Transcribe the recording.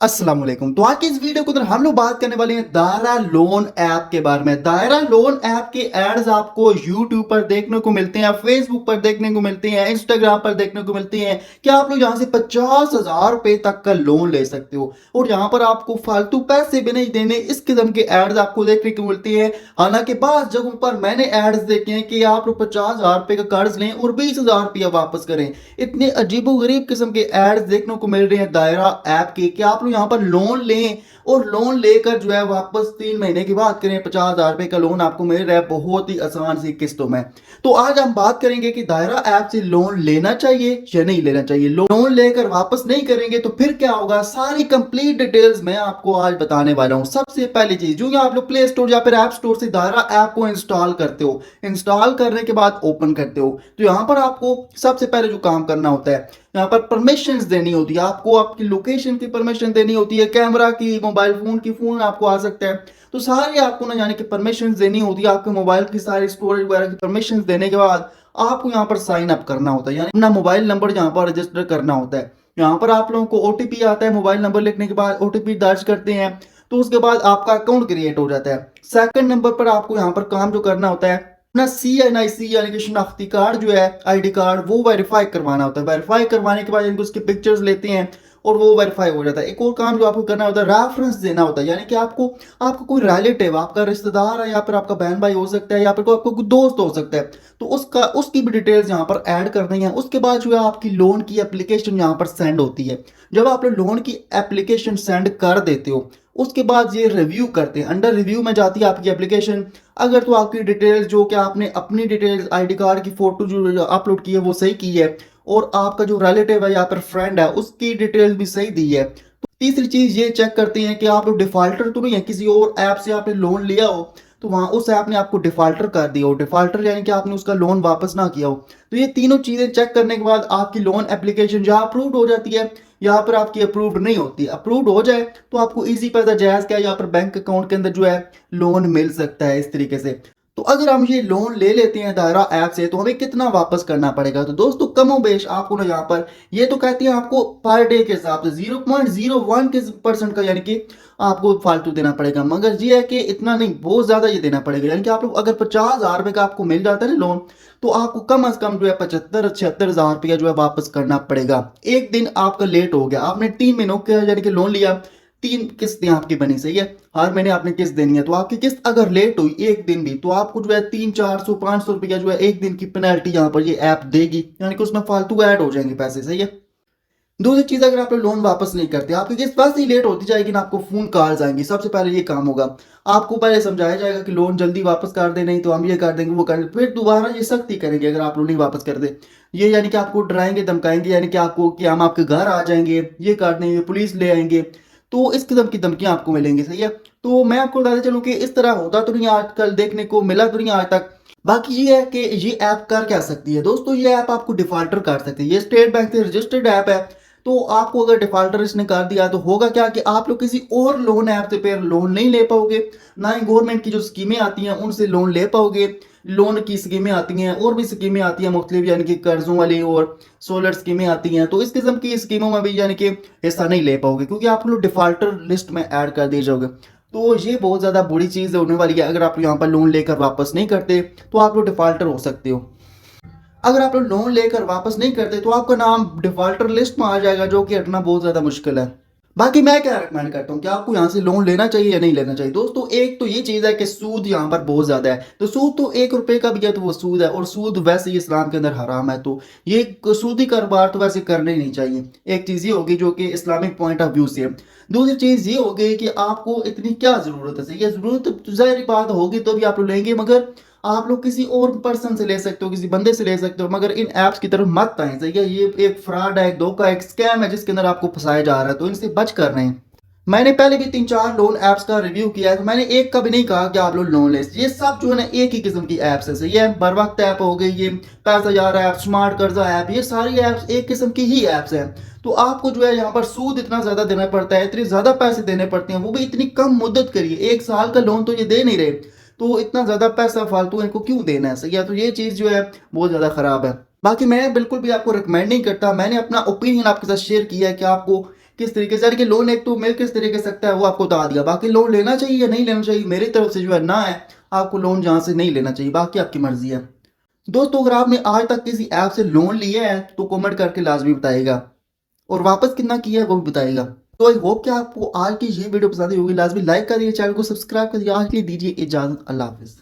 अस्सलाम वालेकुम। तो आज की इस वीडियो के अंदर हम लोग बात करने वाले हैं दायरा लोन ऐप के बारे में। दायरा लोन ऐप के एड्स आपको यूट्यूब पर देखने को मिलते हैं, फेसबुक पर देखने को मिलते हैं, इंस्टाग्राम पर देखने को मिलते हैं कि आप लोग यहाँ से 50,000 रुपए तक का लोन ले सकते हो और यहाँ पर आपको फालतू पैसे भी नहीं देने। इस किस्म के एड्स आपको देखने को मिलते हैं। हालांकि बास जगहों पर मैंने एड्स देखे हैं कि आप लोग 50,000 रुपए का कर्ज लें और 20,000 रुपया वापस करें। इतने अजीबोगरीब किस्म के एड्स देखने को मिल रहे हैं दायरा ऐप के कि आप लोग यहाँ पर लोन लें और लोन लेकर जो है वापस 3 महीने की बात करें 50,000 रुपए का लोन आपको मिल रहा है बहुत ही आसान सी किस्तों में। तो आज हम बात करेंगे कि दायरा ऐप से लोन लेना चाहिए या नहीं लेना चाहिए। लोन लेकर वापस नहीं करेंगे तो फिर क्या होगा, सारी कंप्लीट डिटेल्स मैं आपको आज बताने वाला हूं। सबसे पहली चीज, जो आप लोग प्ले स्टोर या फिर ऐप स्टोर से दायरा ऐप को इंस्टॉल करते हो, इंस्टॉल करने के बाद ओपन करते हो तो यहाँ पर आपको सबसे पहले जो काम करना होता है, यहाँ पर परमिशंस देनी होती है। आपको आपकी लोकेशन की परमिशन देनी होती है, कैमरा की, मोबाइल फोन की, फोन आपको आ सकता है। तो सारी आपको ना जाने की परमिशन देनी होती है। आपके मोबाइल की सारी स्टोरेज वगैरह की परमिशन देने के बाद आपको यहाँ पर साइन अप करना होता है, यानी अपना मोबाइल नंबर यहाँ पर रजिस्टर करना होता है। यहाँ पर आप लोगों को ओटीपी आता है, मोबाइल नंबर लिखने के बाद ओटीपी दर्ज करते हैं तो उसके बाद आपका अकाउंट क्रिएट हो जाता है। सेकंड नंबर पर आपको यहाँ पर काम जो करना होता है अपना CNIC यानी कि शनाख्ती कार्ड जो है, आईडी कार्ड, वो वेरीफाई करवाना होता है। वेरीफाई करवाने के बाद इनको उसके पिक्चर्स लेते हैं और वो वेरीफाई हो जाता है। एक और काम जो आपको करना होता है, रेफरेंस देना होता है, यानी कि आपको आपको कोई रिलेटिव, आपका रिश्तेदार है या फिर आपका बहन भाई हो सकता है या फिर आपको कोई दोस्त हो सकता है, तो उसकी भी डिटेल्स यहाँ पर ऐड करनी है। उसके बाद जो है आपकी लोन की एप्लीकेशन यहाँ पर सेंड होती है। जब आप लोन की एप्लीकेशन सेंड कर देते हो उसके बाद ये रिव्यू करते हैं, अंडर रिव्यू में जाती है आपकी एप्लीकेशन। अगर तो आपकी डिटेल्स जो कि आपने अपनी डिटेल्स, आईडी कार्ड की फोटो जो अपलोड की है वो सही की है और आपका जो रिलेटिव है या फिर फ्रेंड है उसकी डिटेल्स भी सही दी है, तो तीसरी चीज ये चेक करते हैं कि आप लोग डिफॉल्टर तो नहीं है, किसी और ऐप से आपने लोन लिया हो तो वहां उस ऐप ने आपको डिफॉल्टर कर दिया हो। डिफॉल्टर यानी कि आपने उसका लोन वापस ना किया हो। तो ये तीनों चीजें चेक करने के बाद आपकी लोन एप्लीकेशन या अप्रूव्ड हो जाती है या फिर आपकी अप्रूव्ड नहीं होती। अप्रूव्ड हो जाए तो आपको इजी पैसा जायज क्या या फिर बैंक अकाउंट के अंदर जो है लोन मिल सकता है इस तरीके से। तो अगर हम ये लोन ले लेते हैं दायरा ऐप से तो हमें कितना वापस करना पड़ेगा, तो दोस्तों कमोबेश आपको ना यहाँ पर ये तो कहती है आपको पर डे के हिसाब से 0.01% का यानी कि आपको फालतू देना पड़ेगा, मगर ये है कि इतना नहीं, बहुत ज्यादा ये देना पड़ेगा। यानी कि आप लोग अगर 50,000 रुपए का आपको मिल जाता है ना लोन, तो आपको कम से कम जो है 75-76,000 रुपया जो है वापस करना पड़ेगा। एक दिन आपका लेट हो गया, आपने 3 महीनों का यानी कि लोन लिया, 3 किस्तें आपकी बनी, सही है, हर महीने आपने किस्त देनी है, तो आपकी किस्त अगर लेट हुई एक दिन भी तो आपको जो है 300-400-500 रुपया जो है एक दिन की पेनल्टी यहाँ पर ये ऐप देगी, यानी कि उसमें फालतू ऐड हो जाएंगे पैसे, सही है। दूसरी चीज, अगर आप लोन वापस नहीं करते, आपकी किस्त वैसे ही लेट होती जाएगी ना, आपको फोन कॉल्स आएंगी। सबसे पहले ये काम होगा, आपको पहले समझाया जाएगा कि लोन जल्दी वापस कर दे, नहीं तो हम ये कर देंगे वो कर देंगे, फिर दोबारा ये सख्ती करेंगे अगर आप लोन नहीं वापस कर दे। ये यानी कि आपको डराएंगे धमकाएंगे, यानी कि आपको कि हम आपके घर आ जाएंगे, ये कर देंगे, पुलिस ले आएंगे। तो इस किस्म की धमकियां आपको मिलेंगी, सही है। तो मैं आपको बताते चलूं कि इस तरह होता तो नहीं, आजकल देखने को मिला तो नहीं आज तक। बाकी ये है कि ये ऐप कर क्या सकती है दोस्तों, ये ऐप आपको डिफॉल्टर कर सकती है। ये स्टेट बैंक से रजिस्टर्ड ऐप है, तो आपको अगर डिफॉल्टर इसने कर दिया तो होगा क्या कि आप लोग किसी और लोन ऐप से फिर लोन नहीं ले पाओगे, ना ही गवर्नमेंट की जो स्कीमें आती हैं उनसे लोन ले पाओगे। लोन की स्कीमें आती हैं और भी स्कीमें आती हैं मुख्तलिफ, यानी कि कर्जों वाली और सोलर स्कीमें आती हैं, तो इस किस्म की स्कीमों में भी यानी कि हिस्सा नहीं ले पाओगे क्योंकि आप लोग डिफॉल्टर लिस्ट में ऐड कर दिए जाओगे। तो ये बहुत ज़्यादा बुरी चीज़ होने वाली है। अगर आप यहाँ पर लोन लेकर वापस नहीं करते तो आप लोग डिफॉल्टर हो सकते हो। अगर आप लोन लेकर वापस नहीं करते तो आपका नाम डिफॉल्टर लिस्ट में आ जाएगा, जो कि हटना बहुत ज्यादा मुश्किल है। बाकी मैं क्या रिकमेंड करता हूँ कि आपको यहाँ से लोन लेना चाहिए या नहीं लेना चाहिए। दोस्तों एक तो ये चीज है कि सूद यहाँ पर बहुत ज्यादा है, तो सूद तो 1 रुपए का भी है तो वो सूद है, और सूद वैसे ही इस्लाम के अंदर हराम है, तो ये सूदी कारोबार तो वैसे करने नहीं चाहिए। एक चीज ये होगी जो कि इस्लामिक पॉइंट ऑफ व्यू से है। दूसरी चीज ये होगी कि आपको इतनी क्या जरूरत है, ये जरूरत तो जाहिर बात होगी तो भी आप लोग लेंगे, मगर आप लोग किसी और पर्सन से ले सकते हो, किसी बंदे से ले सकते हो, मगर इन ऐप्स की तरफ मत आए, सही है। ये एक फ्रॉड है, एक धोखा, एक स्कैम है जिसके अंदर आपको फंसाया जा रहा है, तो इनसे बच कर रहे हैं। मैंने पहले भी 3-4 लोन ऐप्स का रिव्यू किया है, तो मैंने एक का भी नहीं कहा कि आप लोग लोन ले। ये सब जो है ना एक ही किस्म की ऐप्स है, सही है। बर वक्त ऐप हो गई, ये पैसा यार ऐप, स्मार्ट कर्जा ऐप, ये सारी ऐप्स एक किस्म की ही ऐप्स हैं। तो आपको जो है यहाँ पर सूद इतना ज्यादा देना पड़ता है, इतने ज्यादा पैसे देने पड़ते हैं, वो भी इतनी कम मुद्दत करिए, 1 साल का लोन तो ये दे नहीं रहे, तो इतना ज्यादा पैसा फालतू इनको क्यों देना है, सही है। तो ये चीज जो है बहुत ज्यादा खराब है। बाकी मैं बिल्कुल भी आपको रिकमेंड नहीं करता, मैंने अपना ओपिनियन आपके साथ शेयर किया है कि आपको किस तरीके से, यानी कि लोन एक तो मिल किस तरीके से सकता है वो आपको बता दिया। बाकी लोन लेना चाहिए या नहीं लेना चाहिए, मेरी तरफ से जो है ना है, आपको लोन जहाँ से नहीं लेना चाहिए, बाकी आपकी मर्जी है। दोस्तों अगर आपने आज तक किसी ऐप से लोन लिया है तो कमेंट करके लाजमी बताइएगा, और वापस कितना किया है वो भी बताइएगा। तो आई होप कि आपको आज की ये वीडियो पसंद आई होगी। लाजमी लाइक करिए, चैनल को सब्सक्राइब करिए। आज के लिए दीजिए इजाजत, अल्लाह हाफिज़।